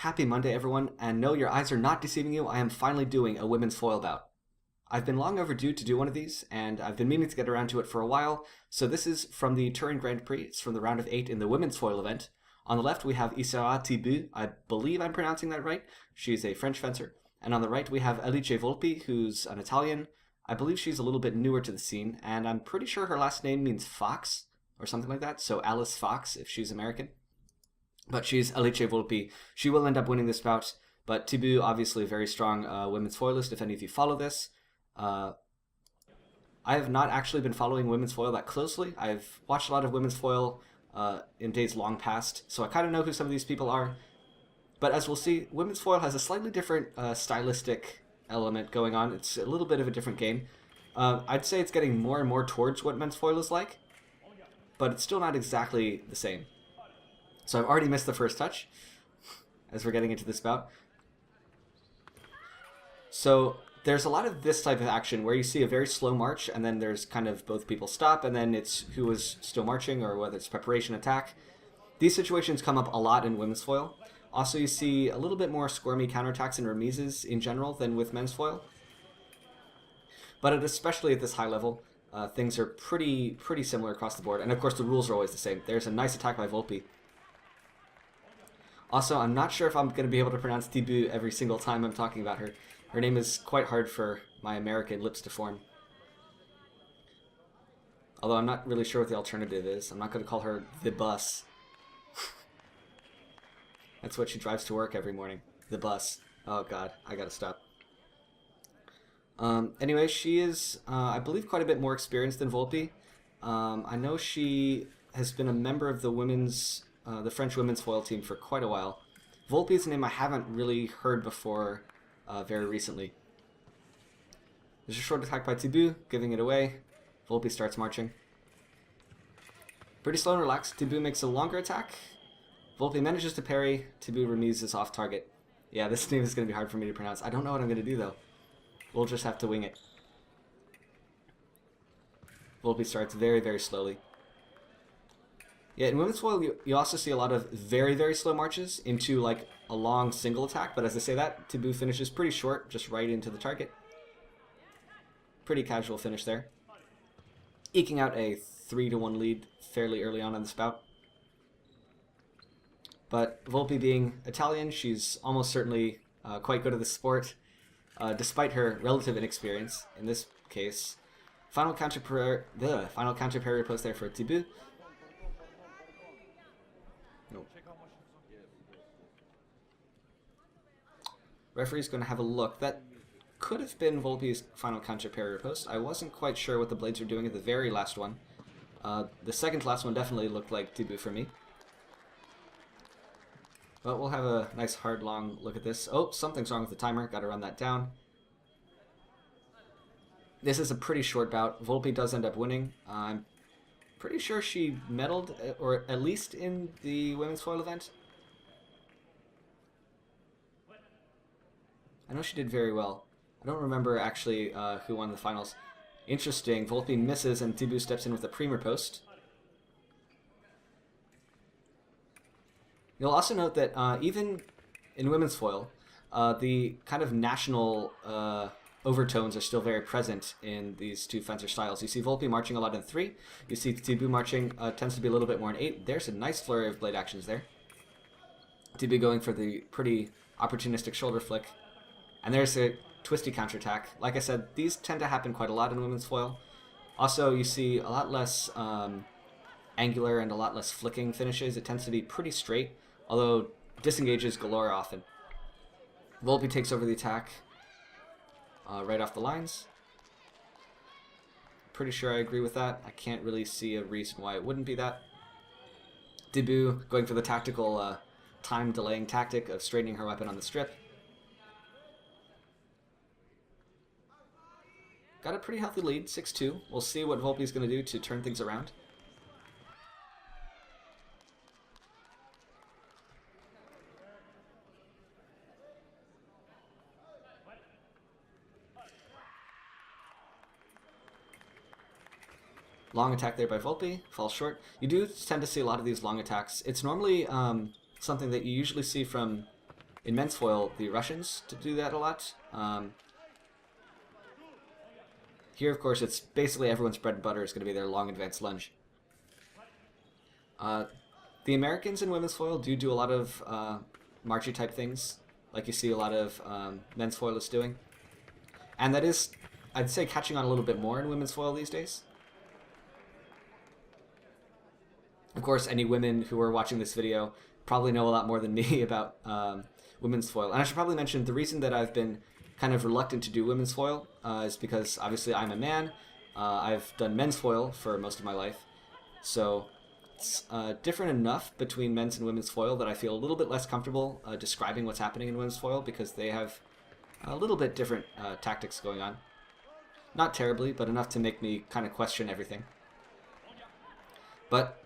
Happy Monday, everyone, and no, your eyes are not deceiving you. I am finally doing a women's foil bout. I've been long overdue to do one of these, and I've been meaning to get around to it for a while. So this is from the Turin Grand Prix. It's from the round of 8 in the women's foil event. On the left, we have Thibus. I believe I'm pronouncing that right. She's a French fencer. And on the right, we have Volpi, who's an Italian. I believe she's a little bit newer to the scene, and I'm pretty sure her last name means Fox, or something like that. So Alice Fox, if she's American. But she's Volpi. She will end up winning this bout. But Thibus, obviously a very strong women's foilist, if any of you follow this. I have not actually been following women's foil that closely. I've watched a lot of women's foil in days long past, so I kind of know who some of these people are. But as we'll see, women's foil has a slightly different stylistic element going on. It's a little bit of a different game. I'd say it's getting more and more towards what men's foil is like, but it's still not exactly the same. So I've already missed the first touch as we're getting into this bout. So there's a lot of this type of action where you see a very slow march, and then there's kind of both people stop, and then it's who is still marching, or whether it's preparation attack. These situations come up a lot in women's foil. Also, you see a little bit more squirmy counterattacks and remises in general than with men's foil. But especially at this high level, things are pretty similar across the board. And of course, the rules are always the same. There's a nice attack by Volpi. Also, I'm not sure if I'm going to be able to pronounce Thibus every single time I'm talking about her. Her name is quite hard for my American lips to form. Although I'm not really sure what the alternative is. I'm not going to call her the bus. That's what she drives to work every morning. The bus. Oh god, I gotta stop. Anyway, she is, I believe, quite a bit more experienced than Volpi. I know she has been a member of the the French women's foil team for quite a while. Volpi's a name I haven't really heard before very recently. There's a short attack by Thibus, giving it away. Volpi starts marching. Pretty slow and relaxed. Thibus makes a longer attack. Volpi manages to parry. Thibus remises off target. Yeah, this name is going to be hard for me to pronounce. I don't know what I'm going to do, though. We'll just have to wing it. Volpi starts very slowly. Yeah, in women's foil, you also see a lot of very slow marches into like a long single attack, but as I say that, Thibus finishes pretty short, just right into the target. Pretty casual finish there. Eking out a 3-1 lead fairly early on in this bout. But Volpi being Italian, she's almost certainly quite good at the sport, despite her relative inexperience in this case. Final counter parry post there for Thibus. Referee's going to have a look. That could have been Volpi's final counter parry post. I wasn't quite sure what the blades were doing at the very last one. The second to last one definitely looked like Thibus for me. But we'll have a nice hard long look at this. Oh, something's wrong with the timer. Got to run that down. This is a pretty short bout. Volpi does end up winning. I'm pretty sure she medaled, or at least in the women's foil event. I know she did very well. I don't remember actually who won the finals. Interesting. Volpi misses and Thibus steps in with a premier post. You'll also note that even in women's foil, the kind of national overtones are still very present in these two fencer styles. You see Volpi marching a lot in 3. You see Thibus marching tends to be a little bit more in 8. There's a nice flurry of blade actions there. Thibus going for the pretty opportunistic shoulder flick. And there's a twisty counterattack. Like I said, these tend to happen quite a lot in women's foil. Also, you see a lot less angular and a lot less flicking finishes. It tends to be pretty straight, although disengages galore often. Volpi takes over the attack right off the lines. Pretty sure I agree with that. I can't really see a reason why it wouldn't be that. Thibus going for the tactical time delaying tactic of straightening her weapon on the strip. Got a pretty healthy lead, 6-2. We'll see what Volpi's going to do to turn things around. Long attack there by Volpi, falls short. You do tend to see a lot of these long attacks. It's normally something that you usually see from in men's foil, the Russians to do that a lot. Here, of course, it's basically everyone's bread and butter is going to be their long advanced lunge. The Americans in women's foil do a lot of marchy type things, like you see a lot of men's foilists doing. And that is, I'd say, catching on a little bit more in women's foil these days. Of course, any women who are watching this video probably know a lot more than me about women's foil. And I should probably mention the reason that I've been kind of reluctant to do women's foil is because obviously I'm a man. I've done men's foil for most of my life. So it's different enough between men's and women's foil that I feel a little bit less comfortable describing what's happening in women's foil because they have a little bit different tactics going on. Not terribly, but enough to make me kind of question everything. But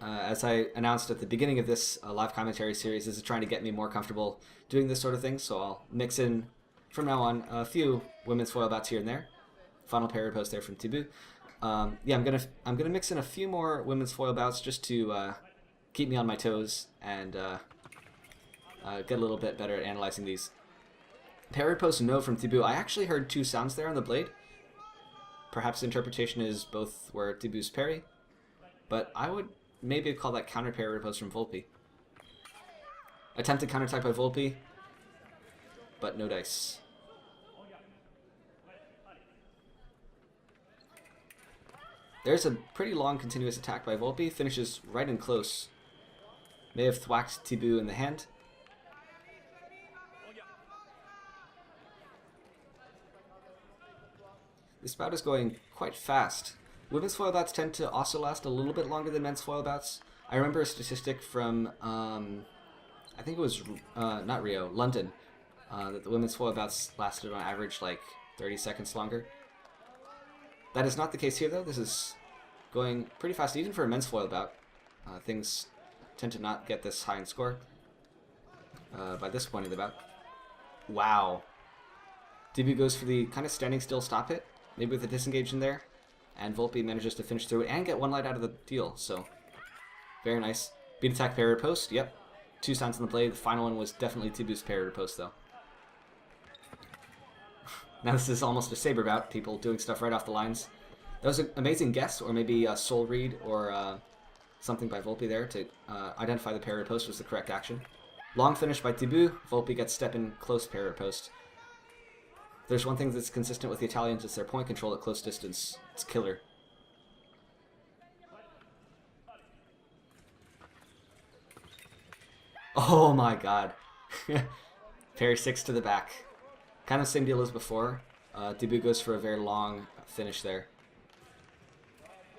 as I announced at the beginning of this live commentary series, this is trying to get me more comfortable doing this sort of thing, so I'll mix in, from now on, a few women's foil bouts here and there. Final parry post there from Thibus. Yeah, I'm gonna mix in a few more women's foil bouts just to keep me on my toes and get a little bit better at analyzing these. Parry post no from Thibus. I actually heard two sounds there on the blade. Perhaps the interpretation is both were Thibus' parry, but I would maybe call that counter parry post from Volpi. Attempted counter attack by Volpi, but no dice. There's a pretty long continuous attack by Volpi, finishes right in close. May have thwacked Thibus in the hand. This bout is going quite fast. Women's foil bouts tend to also last a little bit longer than men's foil bouts. I remember a statistic from, I think it was, not Rio, London, that the women's foil bouts lasted on average like 30 seconds longer. That is not the case here, though. This is going pretty fast, even for a men's foil bout. Things tend to not get this high in score by this point of the bout. Wow. Thibus goes for the kind of standing still stop hit, maybe with a disengage in there. And Volpi manages to finish through it and get one light out of the deal, so very nice. Beat attack parry post, yep. Two sounds on the blade. The final one was definitely Thibus' parry post, though. Now this is almost a saber bout, people doing stuff right off the lines. That was an amazing guess, or maybe a soul read, or something by Volpi there to identify the parry post was the correct action. Long finish by Thibus. Volpi gets step in close parry post. There's one thing that's consistent with the Italians, it's their point control at close distance. It's killer. Oh my god. Parry 6 to the back. Kind of same deal as before. Thibus goes for a very long finish there.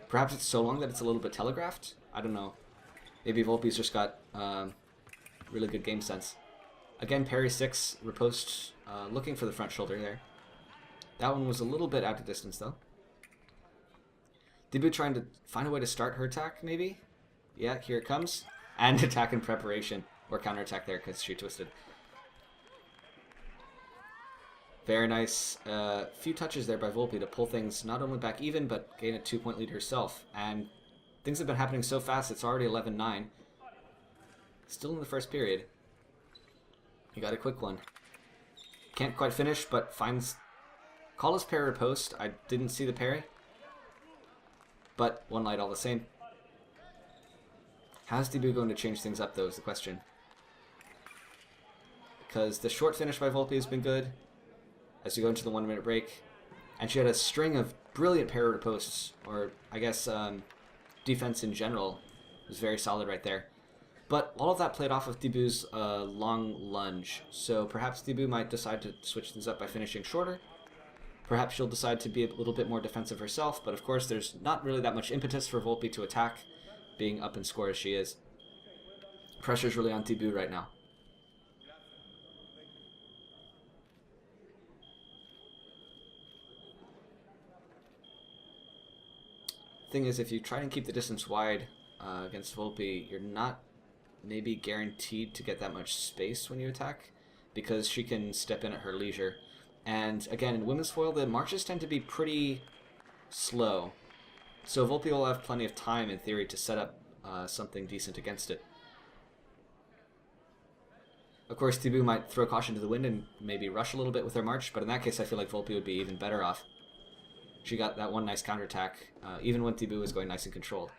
Perhaps it's so long that it's a little bit telegraphed? I don't know. Maybe Volpi's just got really good game sense. Again, parry 6, riposte, looking for the front shoulder there. That one was a little bit out of distance, though. Thibus trying to find a way to start her attack, maybe? Yeah, here it comes. And attack in preparation. Or counterattack there, because she twisted. Very nice. Few touches there by Volpi to pull things not only back even, but gain a 2-point lead herself. And things have been happening so fast, it's already 11-9. Still in the first period. He got a quick one. Can't quite finish, but finds... Call his parry post. I didn't see the parry. But one light all the same. How's Thibus going to change things up, though, is the question. Because the short finish by Volpi has been good as you go into the 1-minute break. And she had a string of brilliant parry posts, or I guess defense in general was very solid right there. But all of that played off of Thibus' long lunge, so perhaps Thibus might decide to switch things up by finishing shorter. Perhaps she'll decide to be a little bit more defensive herself, but of course there's not really that much impetus for Volpi to attack, being up in score as she is. Pressure's really on Thibus right now. Thing is, if you try and keep the distance wide against Volpi, you're not maybe guaranteed to get that much space when you attack, because she can step in at her leisure. And again, in women's foil, the marches tend to be pretty slow, so Volpi will have plenty of time, in theory, to set up something decent against it. Of course, Thibus might throw caution to the wind and maybe rush a little bit with her march, but in that case I feel like Volpi would be even better off. She got that one nice counterattack, even when Thibus was going nice and controlled.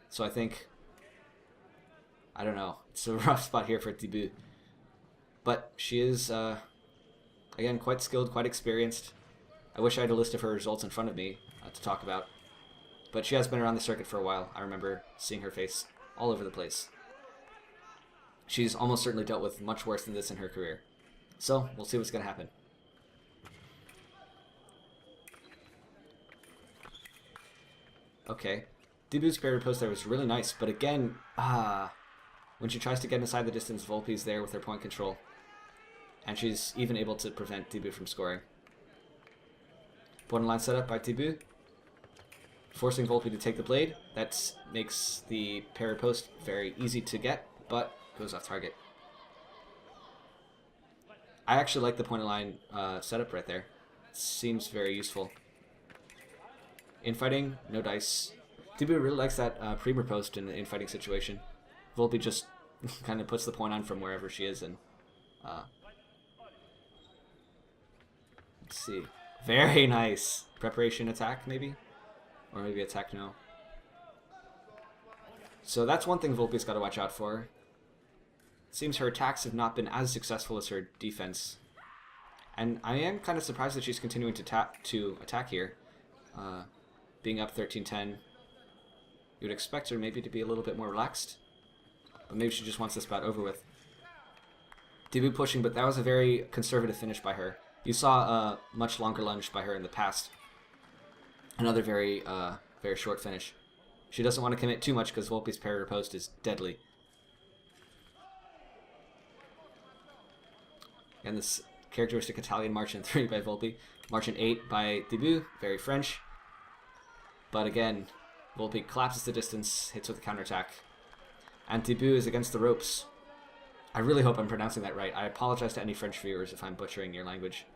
So I think, I don't know, it's a rough spot here for Thibus. But she is, again, quite skilled, quite experienced. I wish I had a list of her results in front of me to talk about. But she has been around the circuit for a while. I remember seeing her face all over the place. She's almost certainly dealt with much worse than this in her career. So, we'll see what's going to happen. Okay. Thibus' parry post there was really nice, but again, when she tries to get inside the distance, Volpi's there with her point control. And she's even able to prevent Thibus from scoring. Point line setup by Thibus, forcing Volpi to take the blade. That makes the parry post very easy to get, but goes off target. I actually like the point line setup right there. Seems very useful. Infighting, no dice. Thibus really likes that premier post in the infighting situation. Volpi just kind of puts the point on from wherever she is, and let's see. Very nice. Preparation attack, maybe? Or maybe attack no. So that's one thing Volpi's got to watch out for. It seems her attacks have not been as successful as her defense. And I am kind of surprised that she's continuing to attack here. Being up 13-10. You would expect her maybe to be a little bit more relaxed. But maybe she just wants this bout over with. Thibus pushing, but that was a very conservative finish by her. You saw a much longer lunge by her in the past. Another very short finish. She doesn't want to commit too much because Volpi's parry post is deadly. And this characteristic Italian march in 3 by Volpi. March in 8 by Thibus, very French. But again, Volpi collapses the distance, hits with a counterattack. And Thibus is against the ropes. I really hope I'm pronouncing that right. I apologize to any French viewers if I'm butchering your language.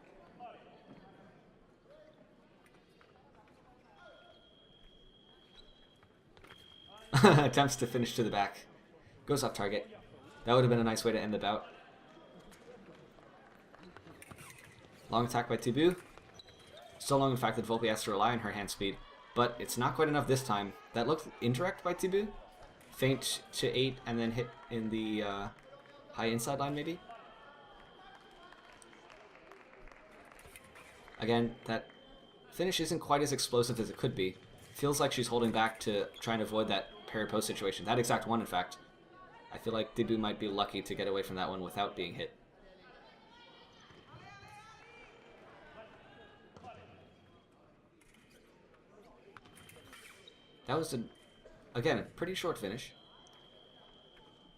Attempts to finish to the back. Goes off target. That would have been a nice way to end the bout. Long attack by Thibus. So long, in fact, that Volpi has to rely on her hand speed. But it's not quite enough this time. That looked indirect by Thibus. Feint to 8 and then hit in the high inside line, maybe? Again, that finish isn't quite as explosive as it could be. Feels like she's holding back to try and avoid that parry post situation. That exact one, in fact. I feel like Thibus might be lucky to get away from that one without being hit. That was, again, a pretty short finish.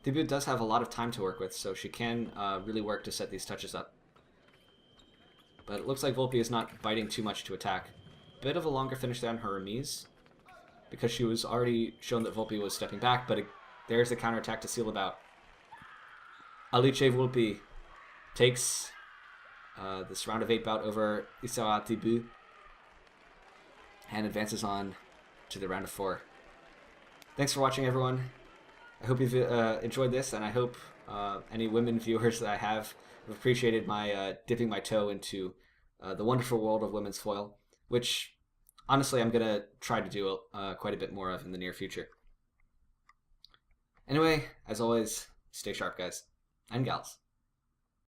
Thibus does have a lot of time to work with, so she can really work to set these touches up. But it looks like Volpi is not biting too much to attack. Bit of a longer finish than her remise, because she was already shown that Volpi was stepping back, but there's the counterattack to seal the bout. Alice Volpi takes this round of 8 bout over Isawa Thibus and advances on to the round of 4. Thanks for watching, everyone. I hope you've enjoyed this, and I hope any women viewers that I have appreciated my dipping my toe into the wonderful world of women's foil, which honestly I'm going to try to do quite a bit more of in the near future. Anyway, as always, stay sharp, guys and gals.